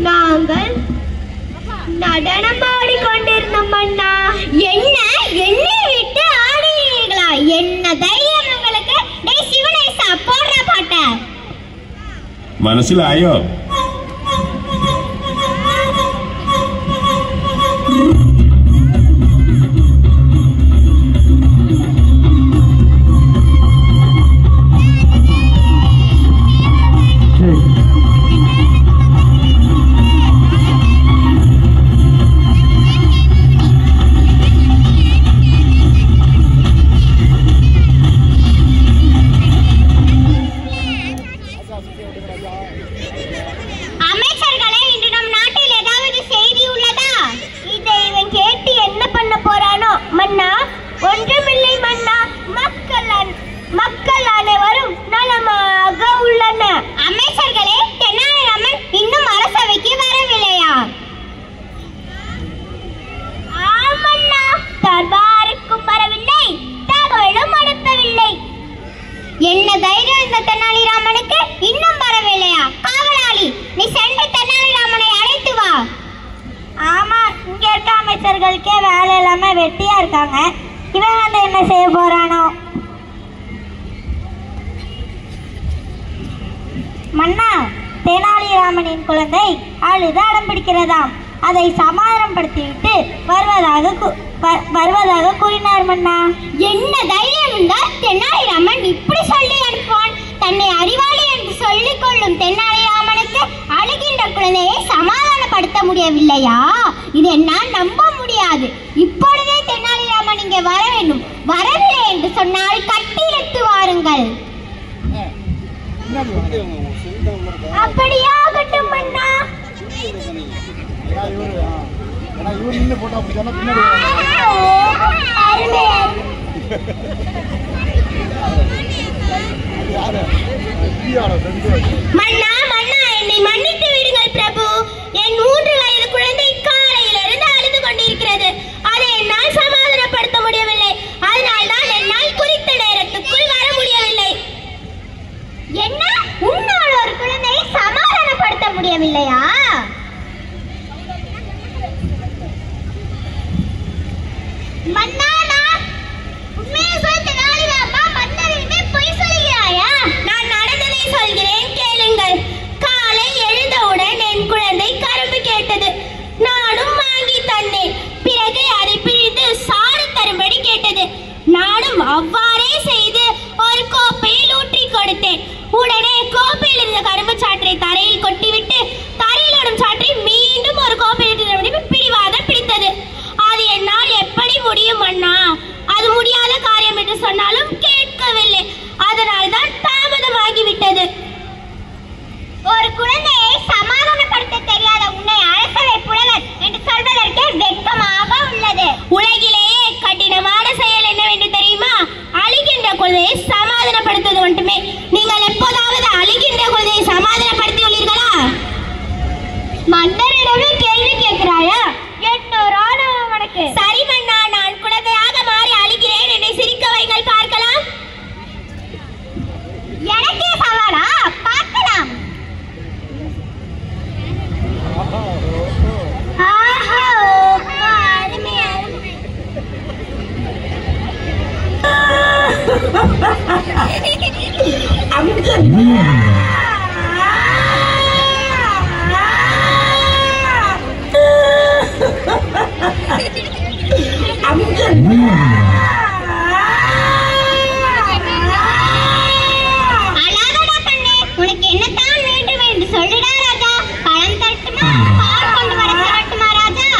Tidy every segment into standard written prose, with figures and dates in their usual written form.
நாங்கள் நடனமாடி கொண்டிருந்தோம் அண்ணா. என்ன என்னை விட்டு ஆடுகிறீர்களா? என்ன தைரியம் உங்களுக்கு? டேய் சிவனேசா போடுற பாட்ட മനസ്സിലായോ? மக்கள் அனைவரும் நலமாக உள்ளனர். அமைச்சர்களே, தெனாலிராமன் இன்னும் அரசவைக்கு வரவில்லையா? ஆமண்ணா, தர்பாருக்கும் வரவில்லை, தகவலும் அனுப்பவில்லை. என்ன தைரியம் இந்த தெனாலிராமனுக்கு? இன்னும் வரவில்லையா? காவலாளி, நீ சென்று தெனாலிராமனை அழைத்து வா. ஆமா, இங்க இருக்க அமைச்சர்களுக்கே வேலை இல்லாம வெட்டியா இருக்காங்க. இவன் வந்து என்ன செய்ய போறானோ? மன்னா, தெனாலிராமனின் குழந்தை அழுது அடம் பிடிக்கிறதாம். அதை சமாதானப்படுத்திவிட்டு வருவதாக கூறினார் மன்னா. என்ன தைரியம் இருந்தால் தெனாலிராமன் இப்படி சொல்லி அனுப்புவான்? தன்னை அறிவாளி என்று சொல்லிக் கொள்ளும் தெனாலிராமனுக்கு அழுகின்ற குழந்தையை சமாதானப்படுத்த முடியவில்லையா? இது என்னால் நம்ப முடியாது. இப்பொழுதே தெனாலிராமன் இங்கே வர வேண்டும். வரவில்லை என்று சொன்னால் கட்டியிழுத்து வாருங்கள். அப்படியாகட்டும் அண்ணா. மன்னா மன்னா, என்னை மன்னித்து விடுங்கள் பிரபு. என் 3 வயது குழந்தை காலையிலிருந்து அழுது கொண்டிருக்கிறது. அதை என்னால் சமாதானப்படுத்த முடியவில்லை. அதனால் தான் என்னால் குறித்த நேரத்துக்குள் வர முடியவில்லை. என்ன, உன்னால் ஒரு குழந்தையை சமாதானப்படுத்த முடியவில்லையா? மன்னா, உண்மையை சொல் தெனாலிராமா. மன்னரிடமே பொய் சொல்கிறாயா? நான் நடந்ததை சொல்கிறேன், கேளுங்கள். காலை எழுந்தவுடன் என் குழந்தை கரும்பு கேட்டது. நானும் வாங்கி தந்தேன். பிறகு அதை பிழிந்து சாறு தரும்படி கேட்டது. நானும் அவ்வாறே செய்து ஒரு கோப்பையில் ஊற்றி கொடுத்தேன். உடனே கோப்பையில் இருந்த கரும்பு சாற்றை தரையில் கொட்டிவிட்டு தரையில் ஓடும் சாற்றை மீண்டும் ஒரு கோப்பையில் பிடிவாதம் பிடித்தது. அது என்னால் எப்படி முடியும் அண்ணா? அது முடியாத காரியம் என்று சொன்னாலும் கேட்கவில்லை. அதனால் தான் தாமதமாகிவிட்டது. மன்னரிடமே கேள்வி கேட்கிறாயா? என்ன ராணுவம் உனக்கு? சரி மன்னா, நான் குழந்தையாக மாறி அழிகிறேன், என்னை சிரிக்க வைங்கள் பார்க்கலாம். எனக்கே சவாலா? பார்க்கலாம். ஆஹா, அருமை அருமை. அழாதடா கண்ணே, உனக்கு என்னத்தான் வேண்டும் என்று சொல்லுடா ராஜா. பழம் தட்டுமா, பால் கொண்டு வர சொல்லட்டுமா ராஜா?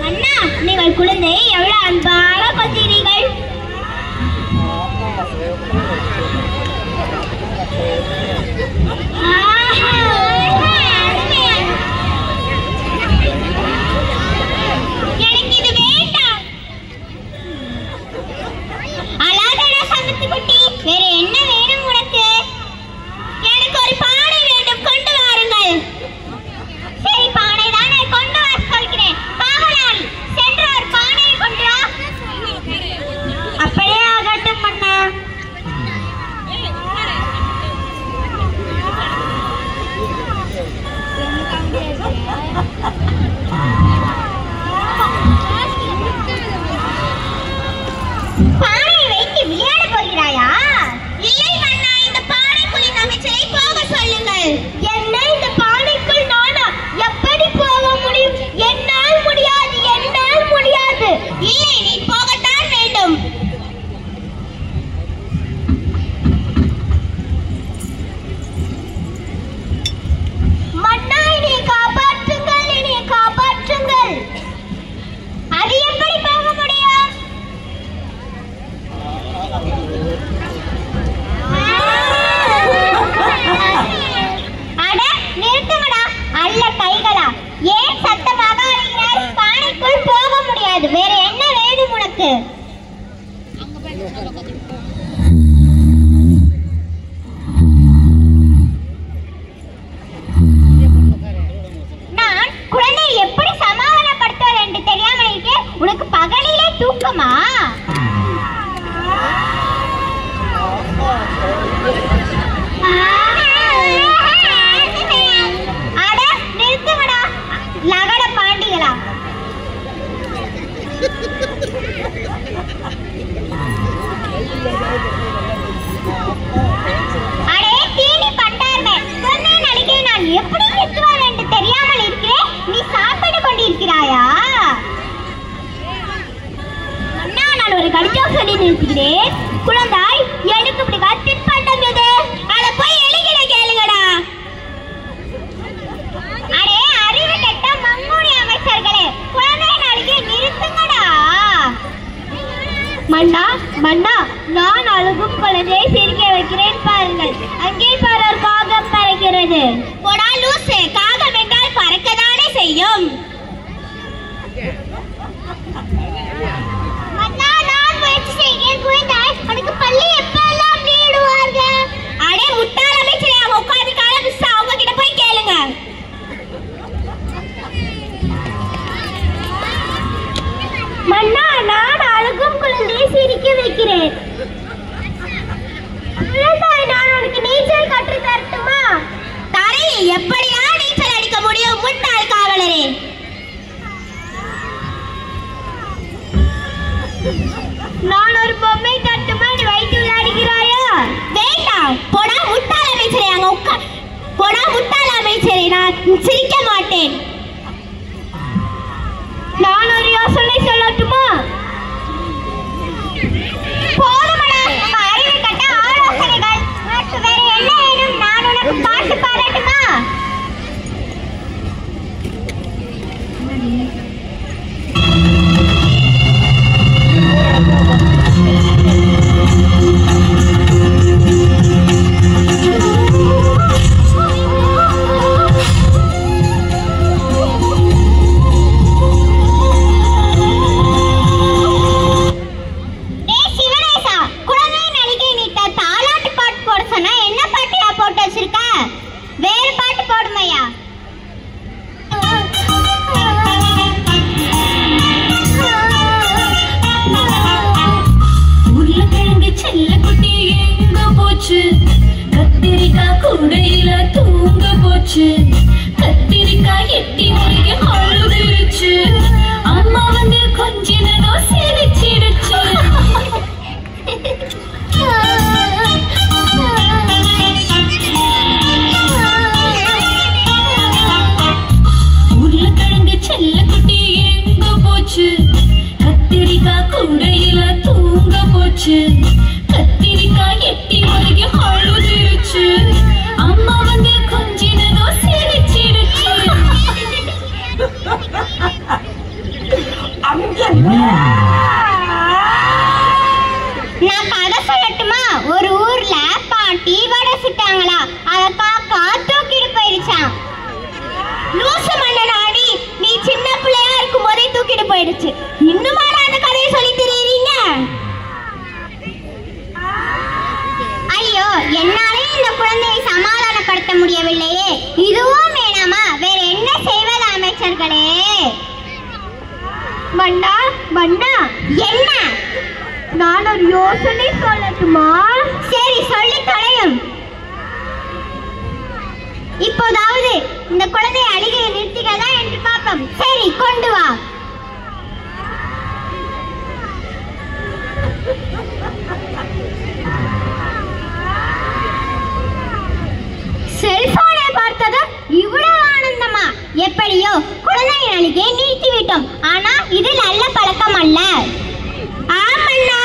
அண்ணா, நீங்கள் குழந்தையை எவ்வளவு அன்பாக கொஞ்சுகிறீர்கள். எனக்கு இது வேண்டாம். அழாதடா சமத்து குட்டி, வேற என்ன வேணும் உனக்கு? எனக்கு ஒரு பானை வேண்டும், கொண்டு வாருங்கள். சரி, பானை தானே, கொண்டு வர சொல்கிறேன். காவலாளி, சென்று ஒரு பானையை கொண்டு வா. அப்படியே ஆகட்டும் அண்ணா. பானையை வைத்து விளையாட போகிறாயா? இல்லை மன்னா, இந்த பானைக்குள் அமைச்சரை போக சொல்லுங்கள். என்ன, இந்த பானைக்குள் நானா? எப்படி போக முடியும்? என்னால் முடியாது, என்னால் முடியாது. இல்லை, நீ போகத்தான் வேண்டும். மன்னா, என்னை காப்பாற்றுங்கள், என்னை காப்பாற்றுங்கள். அது எப்படி போக முடியும்? அட, நிறுத்துங்கடா, அல்ல கைகளா. ஏன் சத்தமாக அழைக்கிறாய்? பானைக்குள் போக முடியாது. வேற என்ன வேணும் உனக்கு? நான் குழந்தையை எப்படி சமாதானப்படுத்துவது என்று தெரியாமல் இருக்கேன். உனக்கு பகலிலே தூக்கமா? அட, நிறுத்துங்கடா, லகட பாண்டிகளா. அடே தீனி பண்டார்மே, சொன்ன நடிகை நான் எப்படி எத்துவார் என்று தெரியாமல் இருக்கிறேன். நீ சாப்பிட்டு கொண்டிருக்கிறாயா? அண்ணா, நான் ஒரு கடிதம் சொல்லி நிறுத்துகிறேன். குழந்தாய், எனக்கு இப்படி தின்பண்டம் எது? அதை போய் எழுகிட கேளுங்கடா. அடே அறிவு கெட்ட மங்கூனி அமைச்சர்களே, குழந்தை நடிகை நிறுத்துங்கடா. மன்னா, மன்னா, நான் அழுகும் குழந்தையை சிரிக்க வைக்கிறேன் பாருங்கள். அங்கே பாரு, ஒரு காகம் பறக்கிறது. போடா லூசு, காகம் என்றால் பறக்கதானே செய்யும். மன்னா, நான் முயற்சி செய்கிறேன். குழந்தாய், உனக்கு பள்ளி எப்பெல்லாம் நீடுவார்கள்? அடே முட்டாள் அமைச்சரே, அவங்க உட்கார்ந்து காலம் அவங்க கிட்ட போய் கேளுங்க. மன்னா, நான் அழுகும் குழந்தையை சிரிக்க வைக்கிறேன். குழந்தாய், நான் உனக்கு நீச்சல் கற்று தரட்டுமா? தரையில் எப்படியா நீச்சல் அடிக்க முடியும் முட்டாள் காவலரே? நான் ஒரு பொம்மை தட்டுமா, நீ வைத்து விளையாடுகிறாயா? வேண்டாம், போடா முட்டாள் அமைச்சரே. அங்க போடா முட்டாள் அமைச்சரே, நான் சிரிக்க மாட்டேன். நான் ஒரு யோசனை சொல்லட்டுமா? போதுமடா, உங்க அறிவை கட்ட ஆலோசனைகள். உனக்கு வேற என்ன வேணும்? நான் உனக்கு பாட்டு பாடட்டுமா? வேற பாட்டு போடுமையா? உருளைக்கிழங்கு செல்ல குட்டி எங்க போச்சு? கத்திரிக்காய் கூடையில தூங்க போச்சு. கத்திரிக்காய் எட்டி முறைக்கு அழுதுருச்சு. அம்மா வந்து கொஞ்சினதோ சிரிச்சிடுச்சு. உருளைக்கிழங்கு செல்ல குட்டி எங்க போச்சு? கத்திரிக்காய் கூடையில தூங்க போச்சு. கத்திரிக்காய் எட்டி முறைக்கு அழுதுருச்சு. அம்மா வந்து கொஞ்சினதோ சிரிச்சிடுச்சு. நான் கதை சொல்லட்டுமா? ஒரு ஊர்ல பாட்டி வடை சுட்டாங்களா, அத காக்கா தூக்கிட்டு போயிடுச்சான். லூசு மண்ணனாடி, நீ சின்ன பிள்ளையா இருக்கும் போதே தூக்கிட்டு போயிடுச்சு. இன்னுமா அந்த கதையை சொல்லி தெரியுறீங்க? ஐயோ, என்னாலே இந்த குழந்தையை சமாதானப்படுத்த முடியவில்லையே. இதுவும் வேணாமா? வேற என்ன செய்வது அமைச்சர்களே? பண்டா பண்டா, என்ன? நான் ஒரு யோசனை சொல்லட்டுமா? சரி, சொல்லி தொலையும். இப்போதாவது இந்த குழந்தையை அழுகையை நிறுத்துகிறதா என்று பார்ப்போம். சரி, கொண்டு வா. செல்போனை பார்த்ததும் இவ்வளவு ஆனந்தமா? எப்படியோ குழந்தையின் அழுகையை நிறுத்தி விட்டோம். ஆனா இது நல்ல பழக்கம் அல்ல. ஆமண்ணா.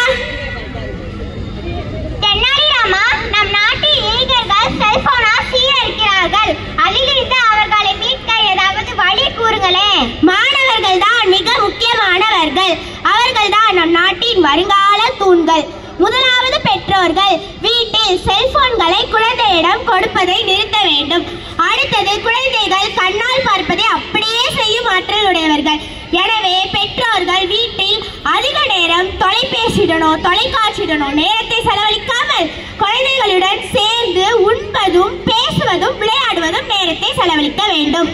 தென்னாலிராமா, நம் நாட்டில் இளைஞர்கள் செல்போனா சீரழிக்கிறார்கள். அதிலிருந்து அவர்களை மீட்க ஏதாவது வழி கூறுங்களேன். மாணவர்கள் தான் மிக முக்கியமானவர்கள். அவர்கள் தான் நம் நாட்டின் வருங்கால தூண்கள். முதலாவது பெற்றோர்கள் வீட்டில் செல்போன்களை குழந்தையிடம் கொடுப்பதை நிறுத்த வேண்டும். அடுத்தது, குழந்தைகள் கண்ணால் பார்ப்பதை அப்படியே செய்யும் ஆற்றல் உடையவர்கள். எனவே பெற்றோர்கள் வீட்டில் அதிக நேரம் தொலைக்காட்சியுடனோ நேரத்தை செலவழிக்காமல் குழந்தைகளுடன் சேர்ந்து உண்பதும் பேசுவதும் விளையாடுவதும் நேரத்தை செலவழிக்க வேண்டும்.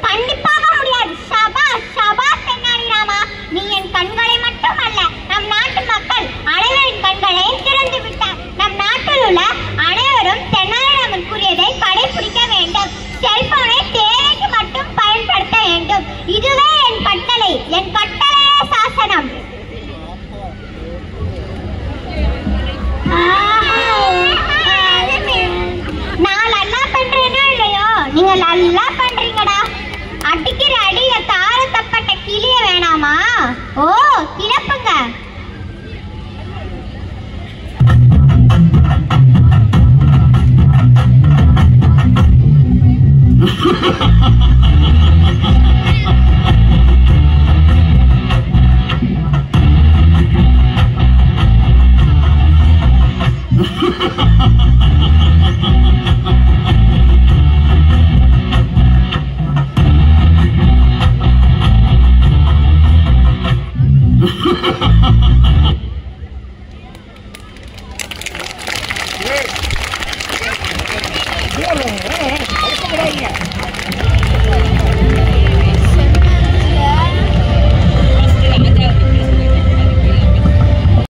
கண்டிப்பாக முடியாது. ஷபாஷ் ஷபாஷ் தென்னாலிராமா, நீ என் கண்களை மட்டுமல்ல, நம் நாட்டு மக்கள் அனைவரின் கண்களை திறந்து விட்டார். நம் நாட்டில் உள்ள அனைவரும் தென்னாலிராமன் கூறியதை கடைபிடிக்க வேண்டும். செல்போனை தேவைக்கு மட்டும் பயன்படுத்த வேண்டும். இதுவே என் கட்டளை. என் கட்டளையே சாசனம். நான் நல்லா பண்றேனோ இல்லையோ, நீங்க நல்லா பண்றீங்கடா. அடிக்கிற அடிய தார தப்பட்ட கிளிய வேணாமா? ஓ, கிளப்புங்க.